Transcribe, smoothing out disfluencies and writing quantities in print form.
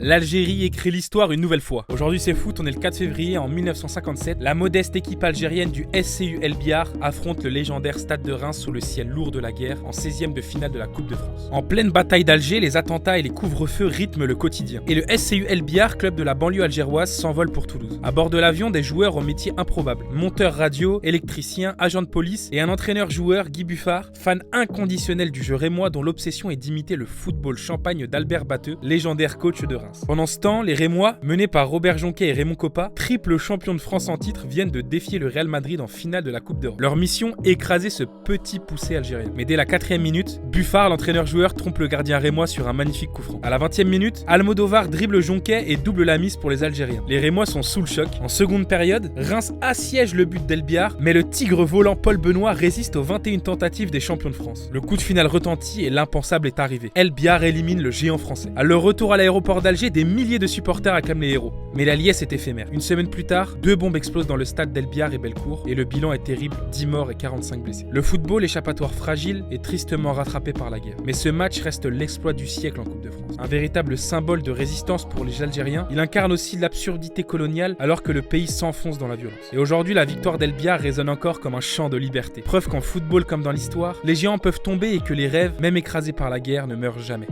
L'Algérie écrit l'histoire une nouvelle fois. Aujourd'hui c'est foot, on est le 4 février en 1957. La modeste équipe algérienne du SCU El Biar affronte le légendaire Stade de Reims sous le ciel lourd de la guerre en 16e de finale de la Coupe de France. En pleine bataille d'Alger, les attentats et les couvre-feux rythment le quotidien. Et le SCU El Biar, club de la banlieue algéroise, s'envole pour Toulouse. À bord de l'avion, des joueurs au métier improbable. Monteur radio, électricien, agent de police et un entraîneur-joueur, Guy Buffard, fan inconditionnel du jeu rémois dont l'obsession est d'imiter le football champagne d'Albert Batteux, légendaire coach de Reims. Pendant ce temps, les Rémois, menés par Robert Jonquet et Raymond Kopa, triple champion de France en titre, viennent de défier le Real Madrid en finale de la Coupe d'Europe. Leur mission, écraser ce petit poussé algérien. Mais dès la 4e minute, Buffard, l'entraîneur-joueur, trompe le gardien rémois sur un magnifique coup franc. À la 20e minute, Almodovar dribble Jonquet et double la mise pour les Algériens. Les Rémois sont sous le choc. En seconde période, Reims assiège le but d'El Biar, mais le tigre volant Paul Benoît résiste aux 21 tentatives des champions de France. Le coup de finale retentit et l'impensable est arrivé. El Biar élimine le géant français. À leur retour à l'aéroport d'Alger, des milliers de supporters acclament les héros. Mais la liesse est éphémère. Une semaine plus tard, 2 bombes explosent dans le stade d'El Biar et Bellecour et le bilan est terrible, 10 morts et 45 blessés. Le football, échappatoire fragile, est tristement rattrapé par la guerre. Mais ce match reste l'exploit du siècle en Coupe de France. Un véritable symbole de résistance pour les Algériens, il incarne aussi l'absurdité coloniale alors que le pays s'enfonce dans la violence. Et aujourd'hui, la victoire d'El Biar résonne encore comme un chant de liberté. Preuve qu'en football comme dans l'histoire, les géants peuvent tomber et que les rêves, même écrasés par la guerre, ne meurent jamais.